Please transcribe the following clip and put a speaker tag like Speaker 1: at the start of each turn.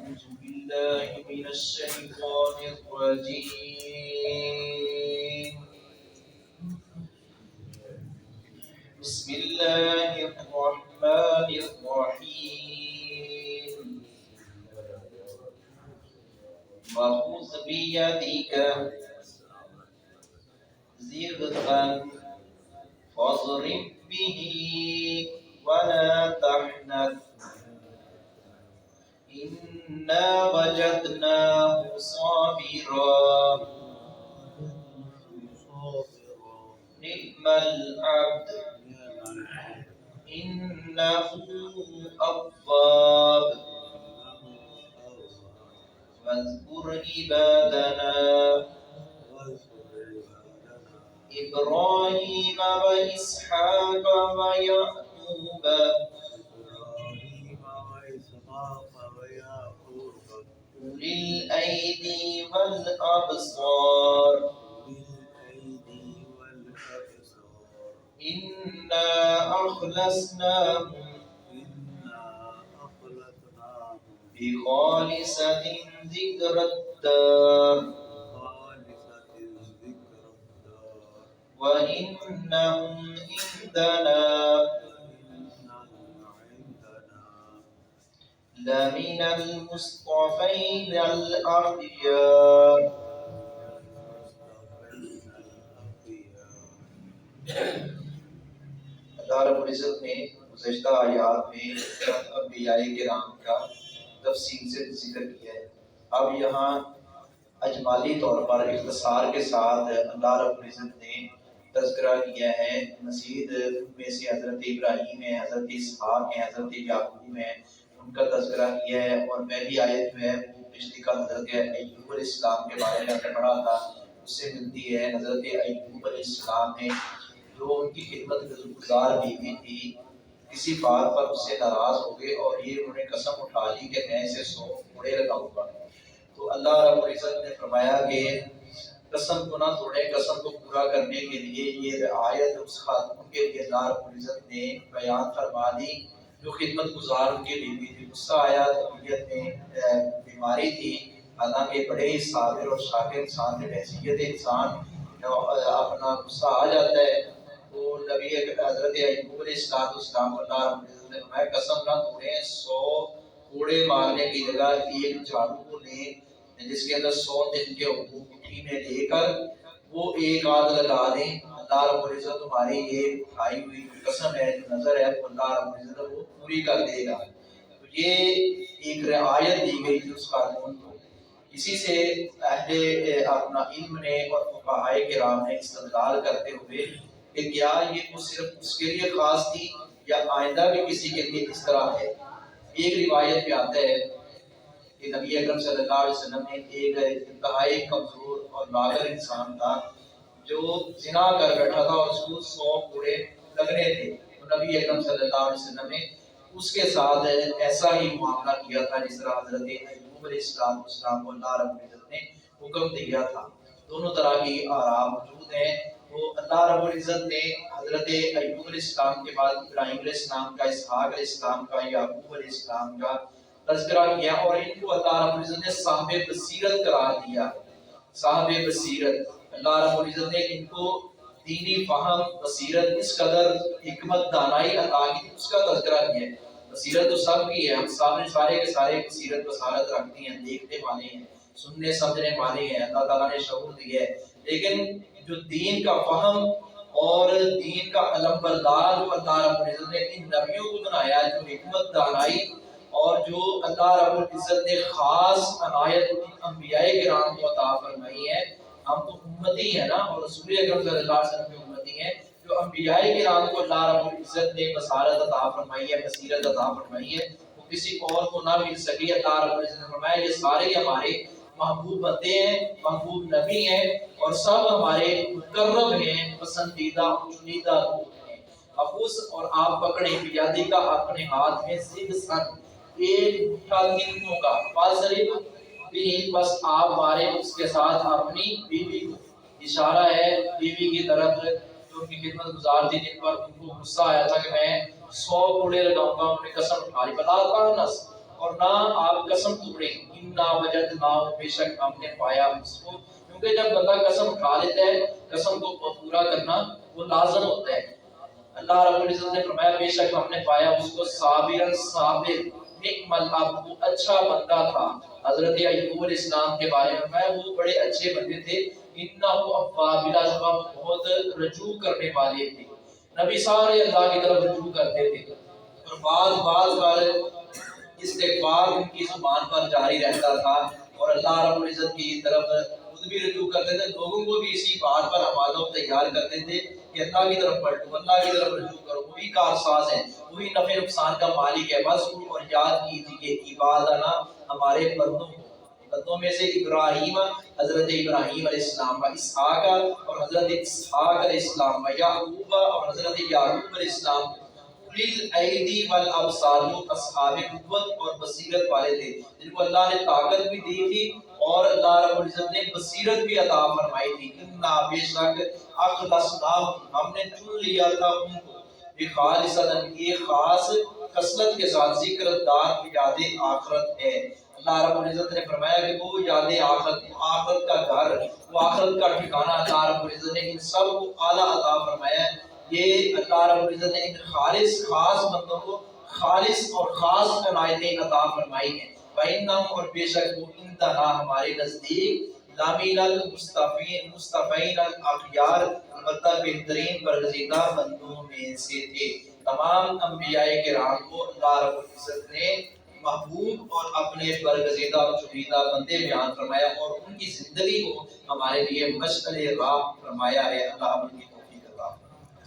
Speaker 1: أعوذ بالله من الشيطان الرجيم. بسم الله الرحمن الرحيم. وخذ بيدك ضغطا فاضرب به ولا تحنث إنا وجدناه صابرا نعم العبد إنه أواب واذكر عبادنا إبراهيم وإسحاق ويعقوب أولي الأيدي والأبصار إنا أخلصناهم بخالصة ذكر الدار وإنهم عندنا لمن المصطفين الأخيار. اللہ رب العزت نے گزشتہ آیات میں انبیاء کرام کا تفصیل سے ذکر کیا ہے. اب یہاں اجمالی طور پر اختصار کے ساتھ اللہ رب العزت نے تذکرہ کیا ہے. مزید ان میں سے حضرت ابراہیم ہے، حضرت اسحاق ہے، حضرت یعقوب ہے، ان کا تذکرہ کیا ہے. اور پہلی آیت جو ہے وہ پچھلی کا حضرت ایوب علیہ السلام کے بارے میں پڑھا تھا، اس سے ملتی ہے. حضرت ایوب علیہ السلام نے جو ان کی خدمت گزار بیوی تھی، کسی بات پر اس سے ناراض ہو گئے اور یہ انہوں نے قسم اٹھا لی کہ میں اسے 100 گھوڑے لگاؤں گا. تو اللہ رب العزت نے فرمایا کہ قسم کو نہ توڑیں، قسم کو پورا کرنے کے لیے یہ آیت اس خاتون کے لیے اللہ رب العزت نے بیان فرما دی جو خدمت گزار ان کے بیوی تھی. غصہ آیا، طبیعت میں بیماری تھی، حالانکہ بڑے ہی صابر اور شاکر انسان تھے. بحیثیت انسان اپنا غصہ آ جاتا ہے. تو نبی حضرت ایوب علیہ السلام اللہ رب العزت نے فرمایا قسم نہ توڑیں، 100 کوڑے مارنے کی جگہ ایک جھاڑو کو لیں جس کے اندر 100 دن کے حقوق مٹھی میں لے کر وہ ایک آدھ لگا دیں. اللہ رب العزت تمہاری یہ اٹھائی ہوئی قسم ہے، جو نظر ہے، وہ اللہ رب العزت وہ پوری کر دے گا. تو یہ ایک رعایت دی گئی تھی اس قانون کو. اسی سے اہل اپنا علم نے اور فقہاء کرام نے استدلال کرتے ہوئے کہ کیا یہ تو صرف اس کے لیے خاص تھی یا آئندہ بھی کسی کے لیے اس طرح ہے. ایک روایت میں آتا ہے کہ نبی اکرم صلی اللہ علیہ وسلم نے ایک انتہائی کمزور اور لاغر انسان تھا جو زنا کر بیٹھا تھا اور اس کو 100 کوڑے لگنے تھے. تو نبی اکرم صلی اللہ علیہ وسلم نے اس کے ساتھ ایسا ہی معاملہ کیا تھا جس طرح حضرت ایوب علیہ السلام کو اللہ رب العزت نے حکم دیا تھا. دونوں طرح کی آراء موجود ہیں. تو اللہ رب العزت نے حضرت ایوب علیہ السلام کے بعد ابراہیم علیہ السلام کا، اسحاق علیہ السلام کا، یعقوب علیہ السلام کا تذکرہ کیا اور ان کو اللہ رب العزت نے صاحب بصیرت قرار دیا. صاحب بصیرت، اللہ رب العزت نے ان کو دینی فہم، بصیرت، اس قدر حکمت دانائی عطا کی، اس کا تذکرہ کیا ہے. بصیرت تو سب کی ہے، ہم سارے کے سارے بصیرت بصارت رکھتے ہیں، دیکھنے والے ہیں، سننے سمجھنے والے ہیں، اللہ تعالیٰ نے شعور دیا ہے. لیکن جو دین کا فہم اور دین کا علم بردار جو اللہ رب العزت نے ان نبیوں کو بنایا ہے، جو حکمت دانائی اور جو اللہ رب العزت نے خاص عنایت انبیاء کرام کو عطا فرمائی ہے. ہم تو امتی ہیں نا، اور رسول اکرم صلی اللہ علیہ وسلم کے امتی ہیں. جو انبیاء کرام کو اللہ رب العزت نے بصارت عطا فرمائی ہے، بصیرت عطا فرمائی ہے، وہ کسی اور کو نہ مل سکی. اللہ رب العزت نے فرمایا یہ سارے ہمارے محبوب بندے ہیں، محبوب نبی ہیں، اور سب ہمارے مقرب ہیں، پسندیدہ چنیدہ لوگ ہیں. افوس اور آپ پکڑیں بیادی کا اپنے ہاتھ میں زد سن ایک اٹھا کنوں کا فاضرب بھی، بس آپ مارے اس کے ساتھ اپنی بیوی کو. اشارہ ہے بیوی کی طرف جو ان کی خدمت گزار تھی، جن پر ان کو غصہ آیا تھا کہ میں 100 کوڑے لگاؤں گا. انہوں نے قسم اٹھا لی. بلا کا نس اور نہ آپ قسم توڑیں، انا وجدنا، بے شک ہم نے پایا اس کو، کیونکہ جب بندہ قسم کھا لیتا ہے قسم کو پورا کرنا وہ لازم ہوتا ہے۔ اللہ رب العزت نے فرمایا بے شک ہم نے پایا اس کو صابرا صابر، نعم العبد، وہ اچھا بندہ تھا۔ حضرت ایوب علیہ السلام کے بارے میں فرمایا وہ بڑے اچھے بندے تھے، انہ اواب، بلا شبہ بہت رجوع کرنے والے تھے، نبی سارے اللہ کی طرف رجوع کرتے تھے، اور بعض بار استغفار ان کی زبان پر جاری رہتا تھا، اور اللہ رب العزت کی طرف خود بھی رجوع کرتے تھے، لوگوں کو بھی اسی بات پر آمادہ و تیار کرتے تھے کہ اللہ کی طرف پلٹو، اللہ کی طرف رجوع کرو، وہی کارساز ہے، وہی نفع نقصان کا مالک ہے، بس اور یاد کیجیے عبادنا، ہمارے بندوں میں سے ابراہیم، حضرت ابراہیم علیہ السلام، و اسحاق، اور حضرت اسحاق علیہ السلام، و یعقوب، اور حضرت یعقوب علیہ السلام، الایدی والابصار، جو اصحاب قوت اور بصیرت والے تھے، جن کو اللہ نے طاقت بھی دی تھی اور اللہ رب العزت نے بصیرت بھی عطا فرمائی تھی۔ انا، بے شک، اخلصناہم، ہم نے چن لیا تھا ان کو، بخالصۃ، یہ خاص خصلت کے ساتھ، ذکر دار، یاد آخرت ہے۔ اللہ رب العزت نے فرمایا کہ وہ یاد آخرت، آخرت کا گھر، وہ آخرت کا ٹھکانہ اللہ رب العزت نے ان سب کو اعلیٰ عطا فرمایا ہے۔ یہ اللہ رب العزت نے ان خاص بندوں کو خالص اور خاص عنایتیں عطا فرمائی ہیں۔ وَإِنَّهُمْ، اور بے شک وہ عندنا، ہمارے نزدیک، لَمِنَ الْمُصْطَفَيْنَ الْأَخْيَارِ، البتہ بہترین برگزیدہ بندوں میں سے تھے۔ تمام انبیاء کرام کو اللہ رب العزت نے محبوب اور اپنے برگزیدہ اور چنیدہ بندے بیان فرمایا، اور ان کی زندگی کو ہمارے لیے مشعل راہ فرمایا ہے۔ اللہ